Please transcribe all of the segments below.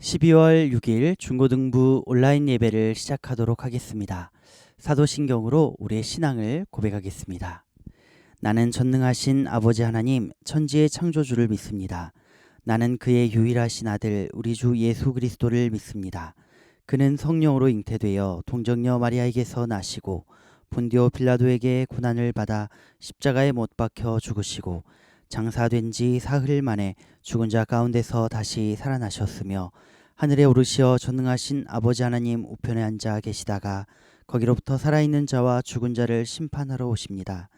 12월 6일 중고등부 온라인 예배를 시작하도록 하겠습니다. 사도신경으로 우리의 신앙을 고백하겠습니다. 나는 전능하신 아버지 하나님 천지의 창조주를 믿습니다. 나는 그의 유일하신 아들 우리 주 예수 그리스도를 믿습니다. 그는 성령으로 잉태되어 동정녀 마리아에게서 나시고 본디오 빌라도에게 고난을 받아 십자가에 못 박혀 죽으시고 장사된 지 사흘 만에 죽은 자 가운데서 다시 살아나셨으며 하늘에 오르시어 전능하신 아버지 하나님 우편에 앉아 계시다가 거기로부터 살아있는 자와 죽은 자를 심판하러 오십니다.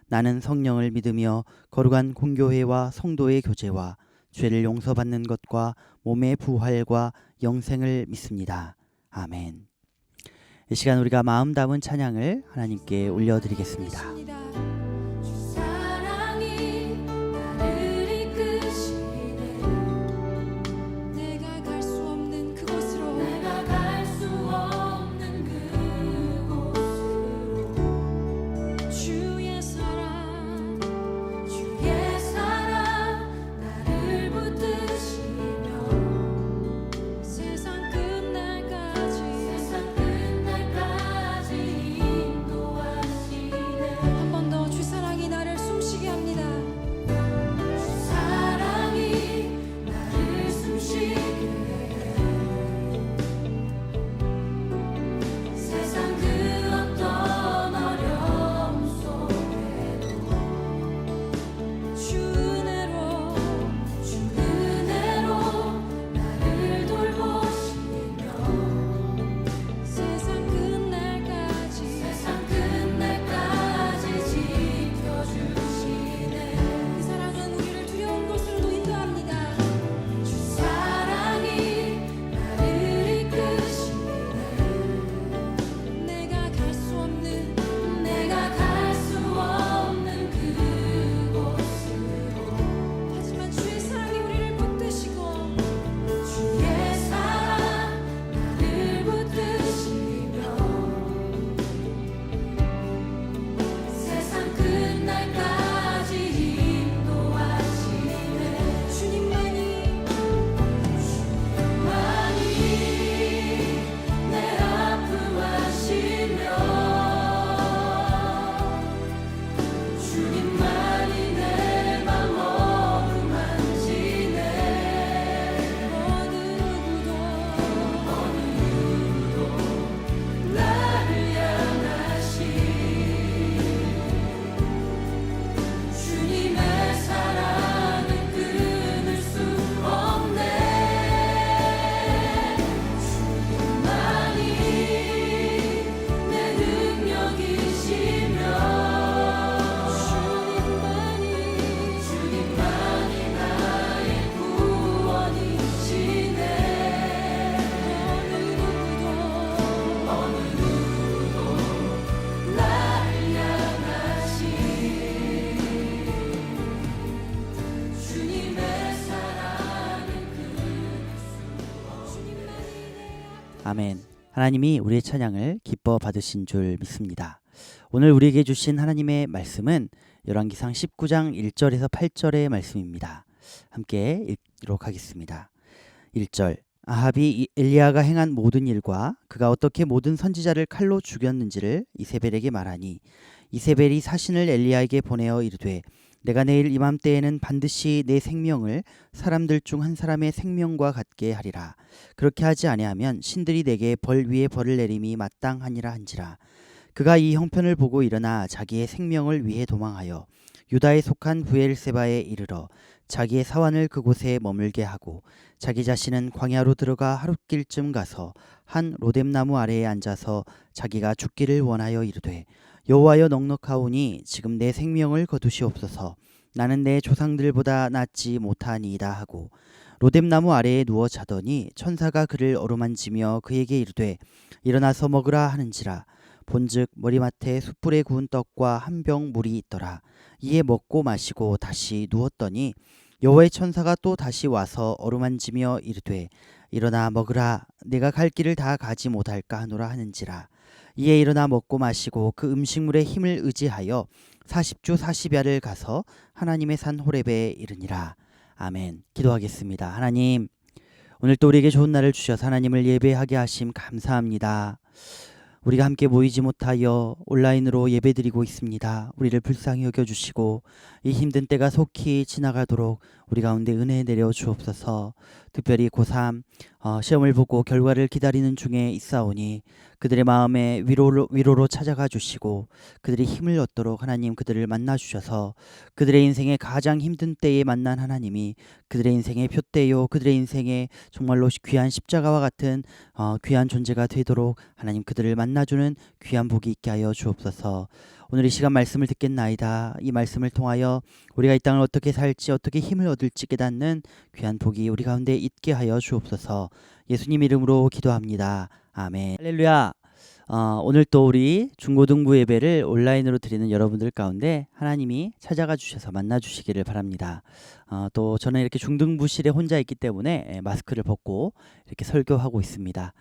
나는 성령을 믿으며 거룩한 공교회와 성도의 교제와 죄를 용서받는 것과 몸의 부활과 영생을 믿습니다. 아멘. 이 시간 우리가 마음 담은 찬양을 하나님께 올려드리겠습니다. 아멘. 하나님이 우리의 찬양을 기뻐 받으신 줄 믿습니다. 오늘 우리에게 주신 하나님의 말씀은 열왕기상 19장 1절에서 8절의 말씀입니다. 함께 읽도록 하겠습니다. 1절 아합이 엘리야가 행한 모든 일과 그가 어떻게 모든 선지자를 칼로 죽였는지를 이세벨에게 말하니 이세벨이 사신을 엘리야에게 보내어 이르되 내가 내일 이맘때에는 반드시 내 생명을 사람들 중 한 사람의 생명과 같게 하리라. 그렇게 하지 아니하면 신들이 내게 벌 위에 벌을 내림이 마땅하니라 한지라. 그가 이 형편을 보고 일어나 자기의 생명을 위해 도망하여 유다에 속한 브엘세바에 이르러 자기의 사환을 그곳에 머물게 하고 자기 자신은 광야로 들어가 하룻길쯤 가서 한 로뎀나무 아래에 앉아서 자기가 죽기를 원하여 이르되 여호와여 넉넉하오니 지금 내 생명을 거두시옵소서. 나는 내 조상들보다 낫지 못하니이다 하고 로뎀나무 아래에 누워 자더니 천사가 그를 어루만지며 그에게 이르되 일어나서 먹으라 하는지라. 본즉 머리맡에 숯불에 구운 떡과 한 병 물이 있더라. 이에 먹고 마시고 다시 누웠더니 여호와의 천사가 또 다시 와서 어루만지며 이르되 일어나 먹으라. 내가 갈 길을 다 가지 못할까 하노라 하는지라. 이에 일어나 먹고 마시고 그 음식물의 힘을 의지하여 40주 40야를 가서 하나님의 산 호렙에 이르니라. 아멘. 기도하겠습니다. 하나님, 오늘 또 우리에게 좋은 날을 주셔서 하나님을 예배하게 하심 감사합니다. 우리가 함께 모이지 못하여 온라인으로 예배드리고 있습니다. 우리를 불쌍히 여겨주시고 이 힘든 때가 속히 지나가도록 우리 가운데 은혜 내려 주옵소서. 특별히 고3 시험을 보고 결과를 기다리는 중에 있사오니 그들의 마음에 위로로 찾아가 주시고 그들이 힘을 얻도록 하나님 그들을 만나 주셔서 그들의 인생에 가장 힘든 때에 만난 하나님이 그들의 인생의 표대요, 그들의 인생에 정말로 귀한 십자가와 같은 귀한 존재가 되도록 하나님 그들을 만나주는 귀한 복이 있게 하여 주옵소서. 오늘 이 시간 말씀을 듣겠나이다. 이 말씀을 통하여 우리가 이 땅을 어떻게 살지 어떻게 힘을 얻을지 깨닫는 귀한 복이 우리 가운데 있게 하여 주옵소서. 예수님 이름으로 기도합니다. 아멘. 할렐루야. 오늘 또 우리 중고등부 예배를 온라인으로 드리는 여러분들 가운데 하나님이 찾아가 주셔서 만나 주시기를 바랍니다. 또 저는 이렇게 중등부실에 혼자 있기 때문에 마스크를 벗고 이렇게 설교하고 있습니다.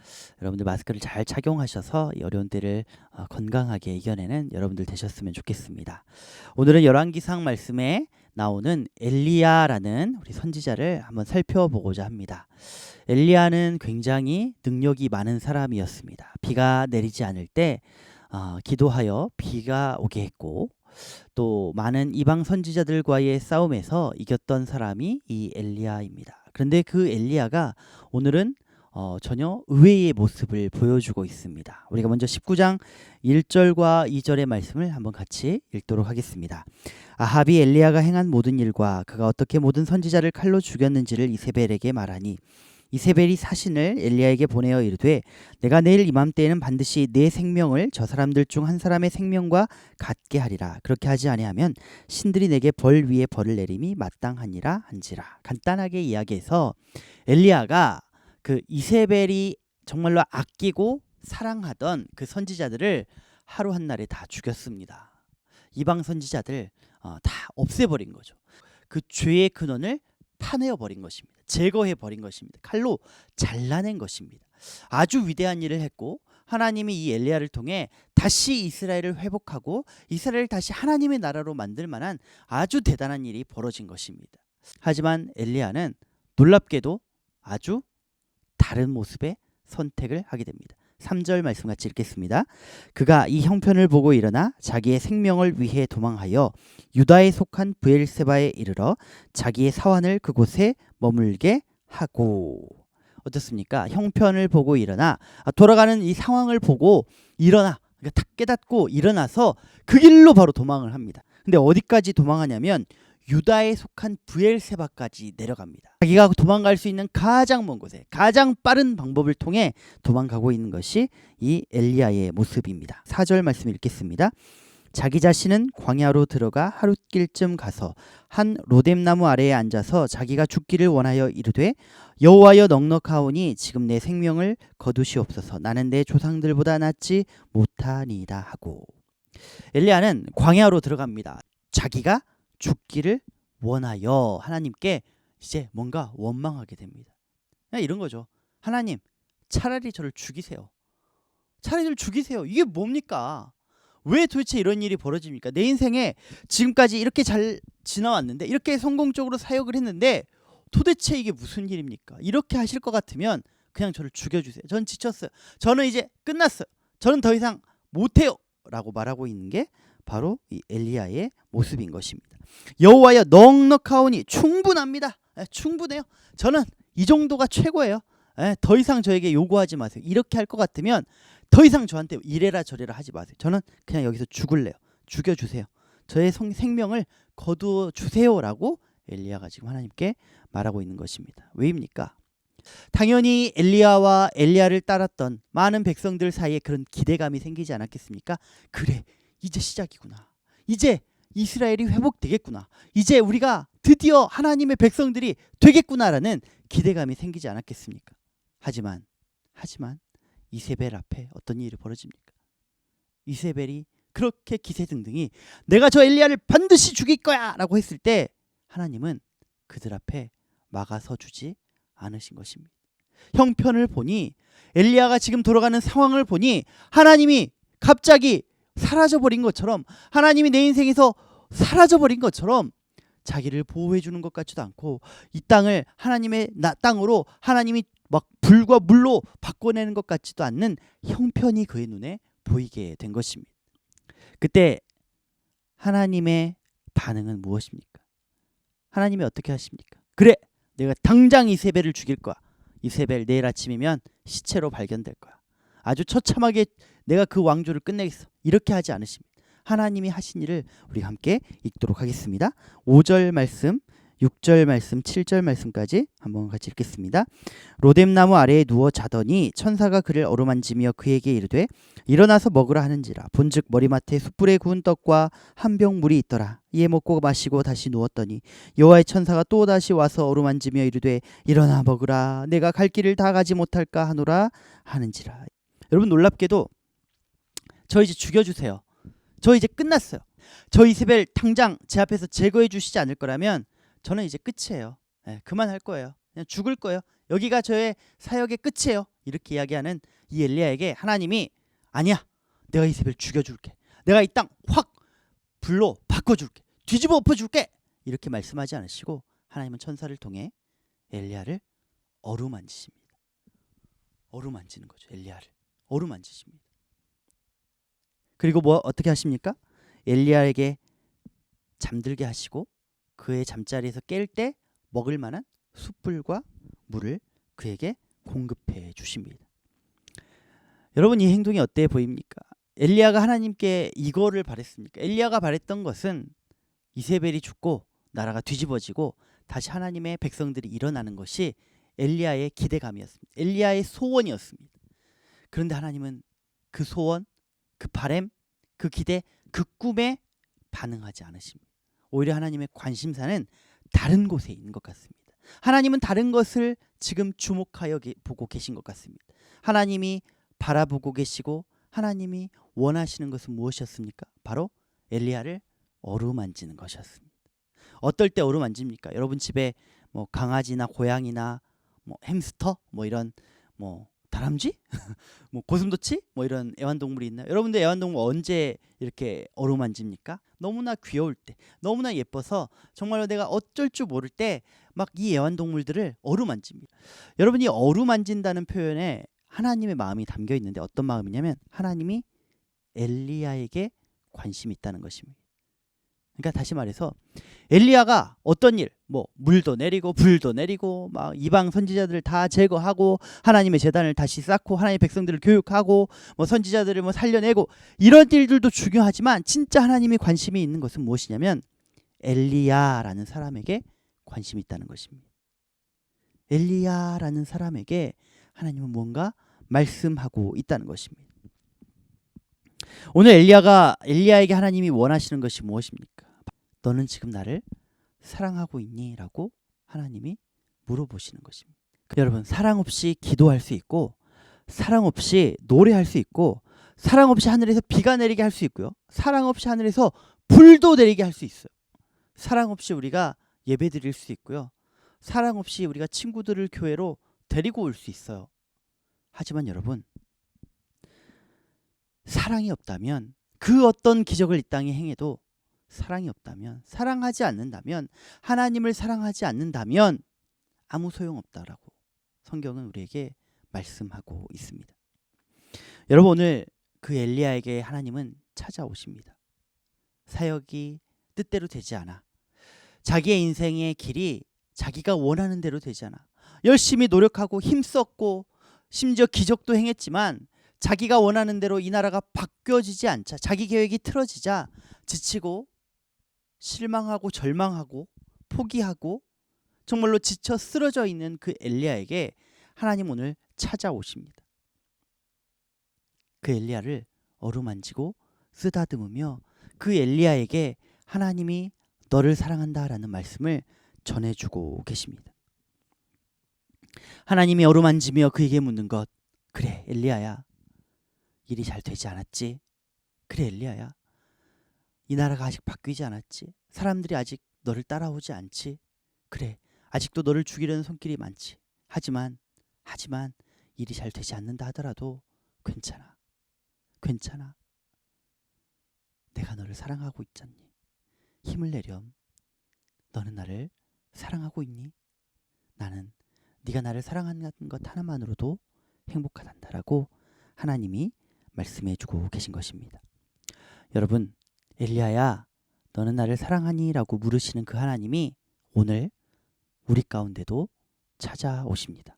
여러분들 마스크를 잘 착용하셔서 이 어려운 때를 건강하게 이겨내는 여러분들 되셨으면 좋겠습니다. 오늘은 열왕기상 말씀에 나오는 엘리야라는 우리 선지자를 한번 살펴보고자 합니다. 엘리야는 굉장히 능력이 많은 사람이었습니다. 비가 내리지 않을 때 기도하여 비가 오게 했고 또 많은 이방 선지자들과의 싸움에서 이겼던 사람이 이 엘리야입니다. 그런데 그 엘리야가 오늘은 전혀 의외의 모습을 보여주고 있습니다. 우리가 먼저 19장 1절과 2절의 말씀을 한번 같이 읽도록 하겠습니다. 아합이 엘리야가 행한 모든 일과 그가 어떻게 모든 선지자를 칼로 죽였는지를 이세벨에게 말하니 이세벨이 사신을 엘리야에게 보내어 이르되 내가 내일 이맘때에는 반드시 내 생명을 저 사람들 중 한 사람의 생명과 같게 하리라. 그렇게 하지 아니하면 신들이 내게 벌 위에 벌을 내림이 마땅하니라 한지라. 간단하게 이야기해서 엘리야가 그 이세벨이 정말로 아끼고 사랑하던 그 선지자들을 하루 한날에 다 죽였습니다. 이방 선지자들 다 없애버린 거죠. 그 죄의 근원을 파내어 버린 것입니다. 제거해 버린 것입니다. 칼로 잘라낸 것입니다. 아주 위대한 일을 했고 하나님이 이 엘리야를 통해 다시 이스라엘을 회복하고 이스라엘을 다시 하나님의 나라로 만들 만한 아주 대단한 일이 벌어진 것입니다. 하지만 엘리야는 놀랍게도 아주 다른 모습의 선택을 하게 됩니다. 3절 말씀 같이 읽겠습니다. 그가 이 형편을 보고 일어나 자기의 생명을 위해 도망하여 유다에 속한 브엘세바에 이르러 자기의 사환을 그곳에 머물게 하고. 어떻습니까? 형편을 보고 일어나 돌아가는 이 상황을 보고 일어나 그러니까 탁 깨닫고 일어나서 그 길로 바로 도망을 합니다. 근데 어디까지 도망하냐면 유다에 속한 브엘세바까지 내려갑니다. 자기가 도망갈 수 있는 가장 먼 곳에 가장 빠른 방법을 통해 도망가고 있는 것이 이 엘리야의 모습입니다. 4절 말씀 읽겠습니다. 자기 자신은 광야로 들어가 하룻길쯤 가서 한 로뎀나무 아래에 앉아서 자기가 죽기를 원하여 이르되 여호와여 넉넉하오니 지금 내 생명을 거두시옵소서. 나는 내 조상들보다 낫지 못하니이다 하고. 엘리야는 광야로 들어갑니다. 자기가 죽기를 원하여 하나님께 이제 뭔가 원망하게 됩니다. 이런 거죠. 하나님 차라리 저를 죽이세요. 차라리 저를 죽이세요. 이게 뭡니까? 왜 도대체 이런 일이 벌어집니까? 내 인생에 지금까지 이렇게 잘 지나왔는데 이렇게 성공적으로 사역을 했는데 도대체 이게 무슨 일입니까? 이렇게 하실 것 같으면 그냥 저를 죽여주세요. 전 지쳤어요. 저는 이제 끝났어요. 저는 더 이상 못해요 라고 말하고 있는 게 바로 이 엘리야의 모습인 것입니다. 여호와여 넉넉하오니 충분합니다. 충분해요. 저는 이 정도가 최고예요. 더 이상 저에게 요구하지 마세요. 이렇게 할 것 같으면 더 이상 저한테 이래라 저래라 하지 마세요. 저는 그냥 여기서 죽을래요. 죽여주세요. 저의 생명을 거두어 주세요라고 엘리야가 지금 하나님께 말하고 있는 것입니다. 왜입니까? 당연히 엘리야와 엘리야를 따랐던 많은 백성들 사이에 그런 기대감이 생기지 않았겠습니까? 그래, 이제 시작이구나. 이제 이스라엘이 회복되겠구나. 이제 우리가 드디어 하나님의 백성들이 되겠구나라는 기대감이 생기지 않았겠습니까? 하지만 이세벨 앞에 어떤 일이 벌어집니까? 이세벨이 그렇게 기세등등이 내가 저 엘리야를 반드시 죽일 거야 라고 했을 때 하나님은 그들 앞에 막아서 주지 않으신 것입니다. 형편을 보니 엘리야가 지금 돌아가는 상황을 보니 하나님이 갑자기 사라져버린 것처럼 하나님이 내 인생에서 사라져버린 것처럼 자기를 보호해 주는 것 같지도 않고 이 땅을 하나님의 땅으로 하나님이 막 불과 물로 바꿔내는 것 같지도 않는 형편이 그의 눈에 보이게 된 것입니다. 그때 하나님의 반응은 무엇입니까? 하나님이 어떻게 하십니까? 그래, 내가 당장 이세벨을 죽일 거야. 이세벨 내일 아침이면 시체로 발견될 거야. 아주 처참하게 내가 그 왕조를 끝내겠어. 이렇게 하지 않으십니다. 하나님이 하신 일을 우리가 함께 읽도록 하겠습니다. 5절 말씀, 6절 말씀, 7절 말씀까지 한번 같이 읽겠습니다. 로뎀나무 아래에 누워 자더니 천사가 그를 어루만지며 그에게 이르되 일어나서 먹으라 하는지라. 본즉 머리맡에 숯불에 구운 떡과 한 병 물이 있더라. 이에 먹고 마시고 다시 누웠더니 여호와의 천사가 또 다시 와서 어루만지며 이르되 일어나 먹으라. 내가 갈 길을 다 가지 못할까 하노라 하는지라. 여러분, 놀랍게도 저 이제 죽여주세요. 저 이제 끝났어요. 저 이세벨 당장 제 앞에서 제거해 주시지 않을 거라면 저는 이제 끝이에요. 그만할 거예요. 그냥 죽을 거예요. 여기가 저의 사역의 끝이에요. 이렇게 이야기하는 이 엘리야에게 하나님이 아니야, 내가 이세벨 죽여줄게. 내가 이 땅 확 불로 바꿔줄게. 뒤집어 엎어줄게. 이렇게 말씀하지 않으시고 하나님은 천사를 통해 엘리야를 어루만지십니다. 어루만지는 거죠. 엘리야를 어루만지십니다. 그리고 뭐 어떻게 하십니까? 엘리야에게 잠들게 하시고 그의 잠자리에서 깰 때 먹을 만한 숯불과 물을 그에게 공급해 주십니다. 여러분, 이 행동이 어때 보입니까? 엘리야가 하나님께 이거를 바랬습니까? 엘리야가 바랬던 것은 이세벨이 죽고 나라가 뒤집어지고 다시 하나님의 백성들이 일어나는 것이 엘리야의 기대감이었습니다. 엘리야의 소원이었습니다. 그런데 하나님은 그 소원, 그 바램, 그 기대, 그 꿈에 반응하지 않으십니다. 오히려 하나님의 관심사는 다른 곳에 있는 것 같습니다. 하나님은 다른 것을 지금 주목하여 보고 계신 것 같습니다. 하나님이 바라보고 계시고 하나님이 원하시는 것은 무엇이었습니까? 바로 엘리야를 어루만지는 것이었습니다. 어떨 때 어루만집니까? 여러분 집에 뭐 강아지나 고양이나 뭐 햄스터 뭐 이런 뭐 다람쥐? 뭐 고슴도치? 뭐 이런 애완동물이 있나요? 여러분들 애완동물 언제 이렇게 어루만집니까? 너무나 귀여울 때, 너무나 예뻐서 정말로 내가 어쩔 줄 모를 때 막 이 애완동물들을 어루만집니다. 여러분이 어루만진다는 표현에 하나님의 마음이 담겨 있는데 어떤 마음이냐면 하나님이 엘리야에게 관심이 있다는 것입니다. 그러니까 다시 말해서 엘리야가 어떤 일, 뭐 물도 내리고 불도 내리고 막 이방 선지자들을 다 제거하고 하나님의 제단을 다시 쌓고 하나님의 백성들을 교육하고 뭐 선지자들을 뭐 살려내고 이런 일들도 중요하지만 진짜 하나님이 관심이 있는 것은 무엇이냐면 엘리야라는 사람에게 관심이 있다는 것입니다. 엘리야라는 사람에게 하나님은 뭔가 말씀하고 있다는 것입니다. 오늘 엘리야에게 하나님이 원하시는 것이 무엇입니까? 너는 지금 나를 사랑하고 있니? 라고 하나님이 물어보시는 것입니다. 여러분, 사랑 없이 기도할 수 있고 사랑 없이 노래할 수 있고 사랑 없이 하늘에서 비가 내리게 할 수 있고요. 사랑 없이 하늘에서 불도 내리게 할 수 있어요. 사랑 없이 우리가 예배 드릴 수 있고요. 사랑 없이 우리가 친구들을 교회로 데리고 올 수 있어요. 하지만 여러분, 사랑이 없다면 그 어떤 기적을 이 땅에 행해도 사랑이 없다면, 사랑하지 않는다면, 하나님을 사랑하지 않는다면 아무 소용없다라고 성경은 우리에게 말씀하고 있습니다. 여러분, 오늘 그 엘리야에게 하나님은 찾아오십니다. 사역이 뜻대로 되지 않아. 자기의 인생의 길이 자기가 원하는 대로 되지 않아. 열심히 노력하고 힘썼고 심지어 기적도 행했지만 자기가 원하는 대로 이 나라가 바뀌어지지 않자, 자기 계획이 틀어지자 지치고 실망하고 절망하고 포기하고 정말로 지쳐 쓰러져 있는 그 엘리야에게 하나님 오늘 찾아오십니다. 그 엘리야를 어루만지고 쓰다듬으며 그 엘리야에게 하나님이 너를 사랑한다라는 말씀을 전해주고 계십니다. 하나님이 어루만지며 그에게 묻는 것, 그래 엘리야야, 일이 잘 되지 않았지? 그래 엘리야야, 이 나라가 아직 바뀌지 않았지? 사람들이 아직 너를 따라오지 않지? 그래, 아직도 너를 죽이려는 손길이 많지. 하지만 일이 잘 되지 않는다 하더라도 괜찮아. 내가 너를 사랑하고 있잖니. 힘을 내렴. 너는 나를 사랑하고 있니? 나는 네가 나를 사랑하는 것 하나만으로도 행복하단다라고 하나님이 말씀해 주고 계신 것입니다. 여러분, 엘리야야 너는 나를 사랑하니? 라고 물으시는 그 하나님이 오늘 우리 가운데도 찾아오십니다.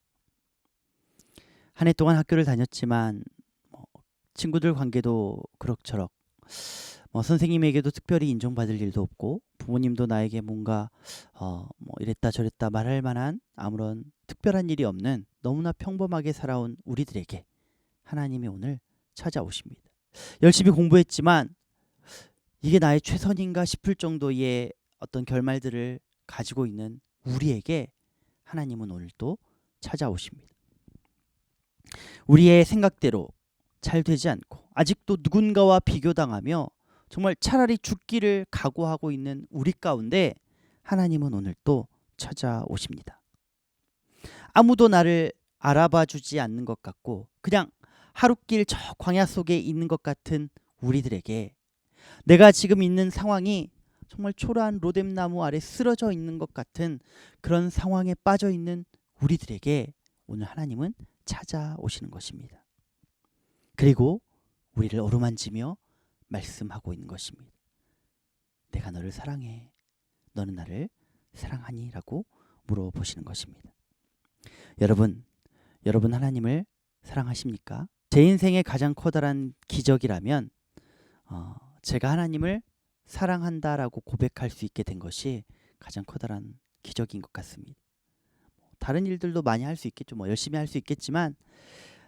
한 해 동안 학교를 다녔지만 친구들 관계도 그럭저럭, 선생님에게도 특별히 인정받을 일도 없고 부모님도 나에게 뭔가 이랬다 저랬다 말할 만한 아무런 특별한 일이 없는 너무나 평범하게 살아온 우리들에게 하나님이 오늘 찾아오십니다. 열심히 공부했지만 이게 나의 최선인가 싶을 정도의 어떤 결말들을 가지고 있는 우리에게 하나님은 오늘 또 찾아오십니다. 우리의 생각대로 잘 되지 않고 아직도 누군가와 비교당하며 정말 차라리 죽기를 각오하고 있는 우리 가운데 하나님은 오늘 또 찾아오십니다. 아무도 나를 알아봐 주지 않는 것 같고 그냥 하루길 저 광야 속에 있는 것 같은 우리들에게 내가 지금 있는 상황이 정말 초라한 로뎀나무 아래 쓰러져 있는 것 같은 그런 상황에 빠져 있는 우리들에게 오늘 하나님은 찾아오시는 것입니다. 그리고 우리를 어루만지며 말씀하고 있는 것입니다. 내가 너를 사랑해. 너는 나를 사랑하니? 라고 물어보시는 것입니다. 여러분 하나님을 사랑하십니까? 제 인생의 가장 커다란 기적이라면 제가 하나님을 사랑한다라고 고백할 수 있게 된 것이 가장 커다란 기적인 것 같습니다. 다른 일들도 많이 할 수 있겠죠. 열심히 할 수 있겠지만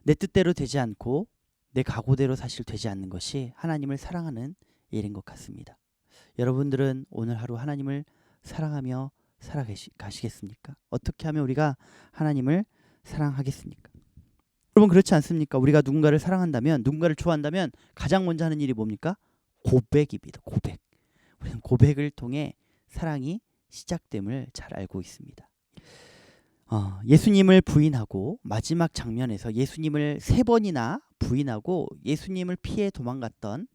내 뜻대로 되지 않고 내 각오대로 사실 되지 않는 것이 하나님을 사랑하는 일인 것 같습니다. 여러분들은 오늘 하루 하나님을 사랑하며 살아가시겠습니까? 어떻게 하면 우리가 하나님을 사랑하겠습니까? 여러분 그렇지 않습니까? 우리가 누군가를 사랑한다면, 누군가를 좋아한다면 가장 먼저 하는 일이 뭡니까? 고백입니다. 고백. 우리는 고백을 통해 사랑이 시작됨을 잘 알고 있습니다. 예수님을 부인하고 마지막 장면에서 예수님을 3번이나 부인하고 예수님을 피해 도망갔던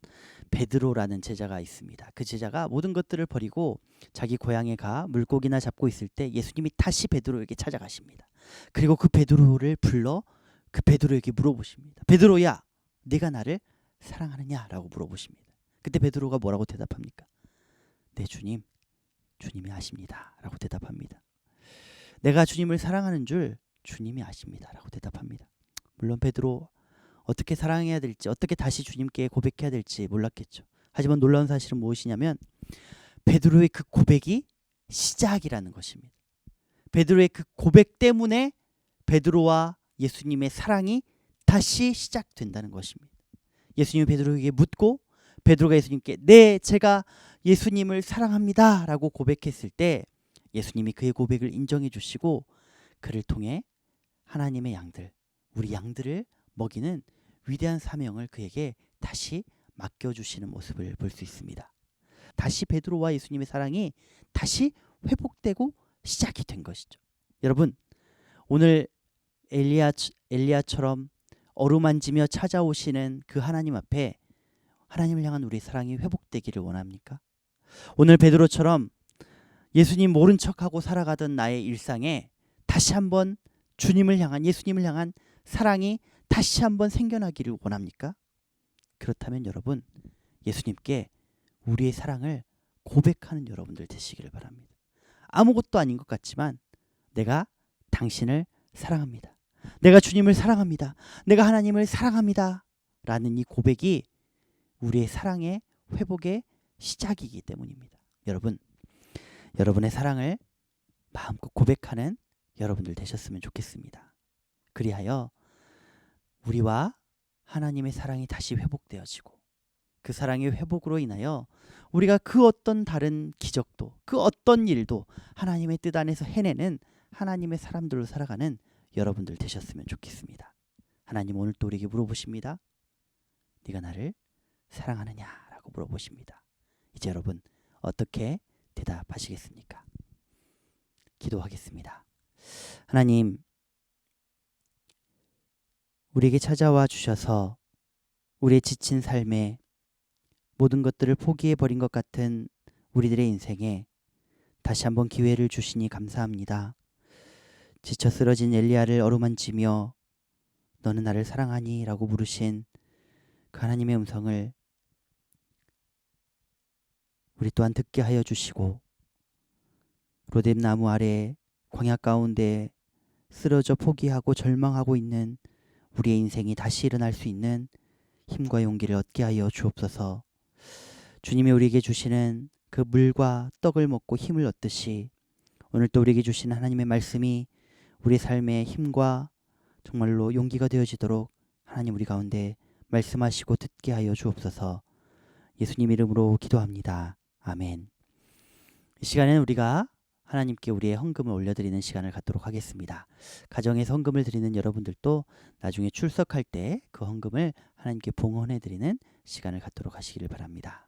베드로라는 제자가 있습니다. 그 제자가 모든 것들을 버리고 자기 고향에 가 물고기나 잡고 있을 때 예수님이 다시 베드로에게 찾아가십니다. 그리고 그 베드로를 불러 그 베드로에게 물어보십니다. 베드로야, 네가 나를 사랑하느냐? 라고 물어보십니다. 그때 베드로가 뭐라고 대답합니까? 네 주님, 주님이 아십니다. 라고 대답합니다. 내가 주님을 사랑하는 줄 주님이 아십니다. 라고 대답합니다. 물론 베드로 어떻게 사랑해야 될지, 어떻게 다시 주님께 고백해야 될지 몰랐겠죠. 하지만 놀라운 사실은 무엇이냐면 베드로의 그 고백이 시작이라는 것입니다. 베드로의 그 고백 때문에 베드로와 예수님의 사랑이 다시 시작된다는 것입니다. 예수님이 베드로에게 묻고 베드로가 예수님께 네, 제가 예수님을 사랑합니다 라고 고백했을 때 예수님이 그의 고백을 인정해 주시고 그를 통해 하나님의 양들, 우리 양들을 먹이는 위대한 사명을 그에게 다시 맡겨주시는 모습을 볼 수 있습니다. 다시 베드로와 예수님의 사랑이 다시 회복되고 시작이 된 것이죠. 여러분, 오늘 엘리야처럼 어루만지며 찾아오시는 그 하나님 앞에 하나님을 향한 우리의 사랑이 회복되기를 원합니까? 오늘 베드로처럼 예수님 모른 척하고 살아가던 나의 일상에 다시 한번 주님을 향한, 예수님을 향한 사랑이 다시 한번 생겨나기를 원합니까? 그렇다면 여러분, 예수님께 우리의 사랑을 고백하는 여러분들 되시기를 바랍니다. 아무것도 아닌 것 같지만 내가 당신을 사랑합니다. 내가 주님을 사랑합니다. 내가 하나님을 사랑합니다. 라는 이 고백이 우리의 사랑의 회복의 시작이기 때문입니다. 여러분, 여러분의 사랑을 마음껏 고백하는 여러분들 되셨으면 좋겠습니다. 그리하여 우리와 하나님의 사랑이 다시 회복되어지고 그 사랑의 회복으로 인하여 우리가 그 어떤 다른 기적도, 그 어떤 일도 하나님의 뜻 안에서 해내는 하나님의 사람들로 살아가는 여러분들 되셨으면 좋겠습니다. 하나님 오늘 또 우리에게 물어보십니다. 네가 나를 사랑하느냐? 라고 물어보십니다. 이제 여러분 어떻게 대답하시겠습니까? 기도하겠습니다. 하나님, 우리에게 찾아와 주셔서 우리의 지친 삶에 모든 것들을 포기해버린 것 같은 우리들의 인생에 다시 한번 기회를 주시니 감사합니다. 지쳐 쓰러진 엘리야를 어루만지며 너는 나를 사랑하니? 라고 물으신 그 하나님의 음성을 우리 또한 듣게 하여 주시고, 로뎀 나무 아래 광야 가운데 쓰러져 포기하고 절망하고 있는 우리의 인생이 다시 일어날 수 있는 힘과 용기를 얻게 하여 주옵소서. 주님이 우리에게 주시는 그 물과 떡을 먹고 힘을 얻듯이 오늘 또 우리에게 주시는 하나님의 말씀이 우리 삶의 힘과 정말로 용기가 되어지도록 하나님 우리 가운데 말씀하시고 듣게 하여 주옵소서. 예수님 이름으로 기도합니다. 아멘. 이 시간에는 우리가 하나님께 우리의 헌금을 올려드리는 시간을 갖도록 하겠습니다. 가정에서 헌금을 드리는 여러분들도 나중에 출석할 때 그 헌금을 하나님께 봉헌해드리는 시간을 갖도록 하시기를 바랍니다.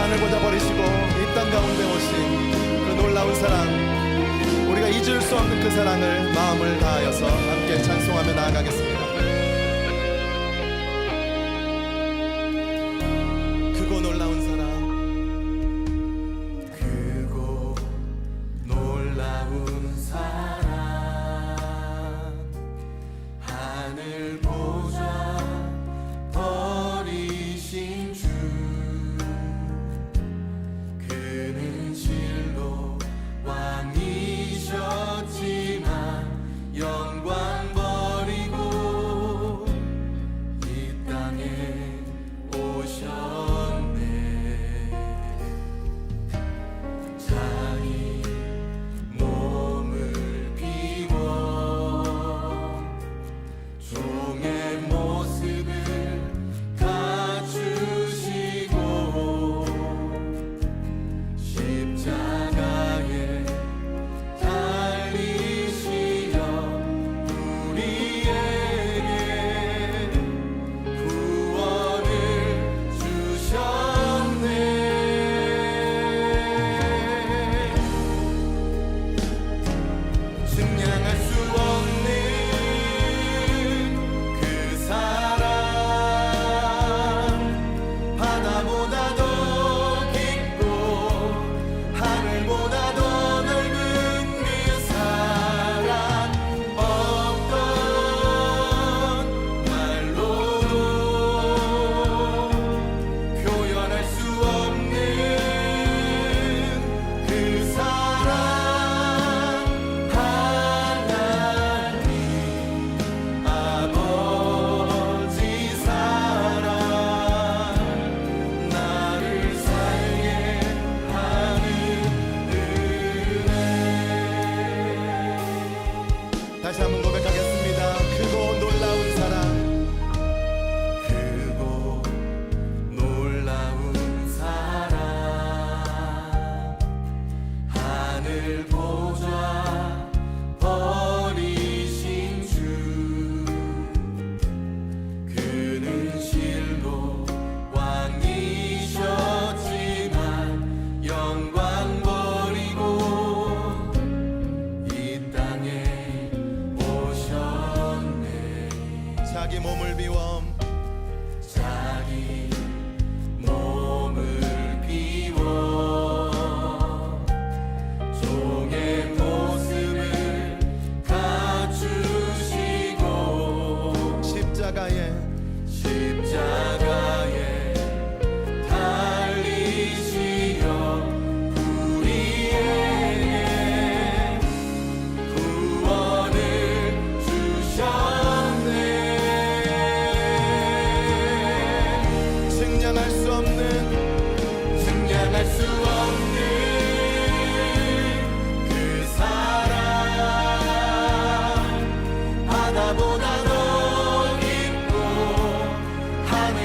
하늘보다 버리시고 이 땅 가운데 오신 그 놀라운 사랑, 우리가 잊을 수 없는 그 사랑을 마음을 다하여서 함께 찬송하며 나아가겠습니다. 크고 놀라운 사랑, 크고 놀라운 사랑, 하늘 보좌 버리신 주, 그는 실로 왕이셨지만 영광 버리고 이 땅에 오셨네. 자기 몸을 비워 종의 모습을 갖추시고 십자가에 달리시어 우리에게 구원을 주셨네. 증량할 수 없는 그 사랑, 바다보다 더 깊고 하늘보다 더 넓은 그 사랑, 어떤 말로도 표현할 수 없는 그 사랑, 하나님 아버지 사랑, 나를 살게 하는 은혜. 다시 한번 고백하겠습니다. 크고 놀라운 사랑, 크고 놀라운 사랑, 하늘 보좌 버리신 주, 그는 실로 왕이셨지만 영광 버리고 이 땅에 오셨네. 자기 몸을 비워 자기 몸을 비워 종의 모습을 갖추시고 십자가에 달리시어 우리에게 구원을 주셨네. 증량할 수 없는 그 사랑, 바다보다 더 깊고 하늘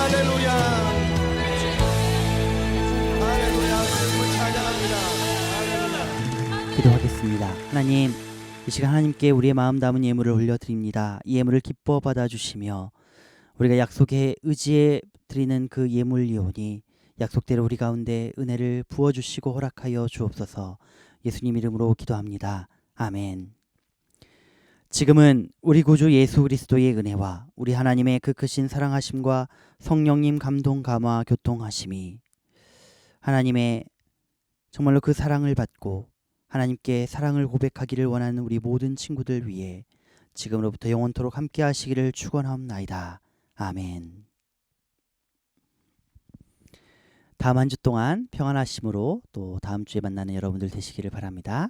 할렐루야. 할렐루야. 주님을 찬양합니다. 할렐루야. 기도하겠습니다. 하나님, 이 시간 하나님께 우리의 마음 담은 예물을 올려드립니다. 이 예물을 기뻐 받아주시며 우리가 약속에 의지해 드리는 그 예물이오니 약속대로 우리 가운데 은혜를 부어주시고 허락하여 주옵소서. 예수님 이름으로 기도합니다. 아멘. 지금은 우리 구주 예수 그리스도의 은혜와 우리 하나님의 그 크신 사랑하심과 성령님 감동 감화 교통하심이 하나님의 정말로 그 사랑을 받고 하나님께 사랑을 고백하기를 원하는 우리 모든 친구들 위해 지금으로부터 영원토록 함께 하시기를 축원하옵나이다. 아멘. 다음 한 주 동안 평안하심으로 또 다음 주에 만나는 여러분들 되시기를 바랍니다.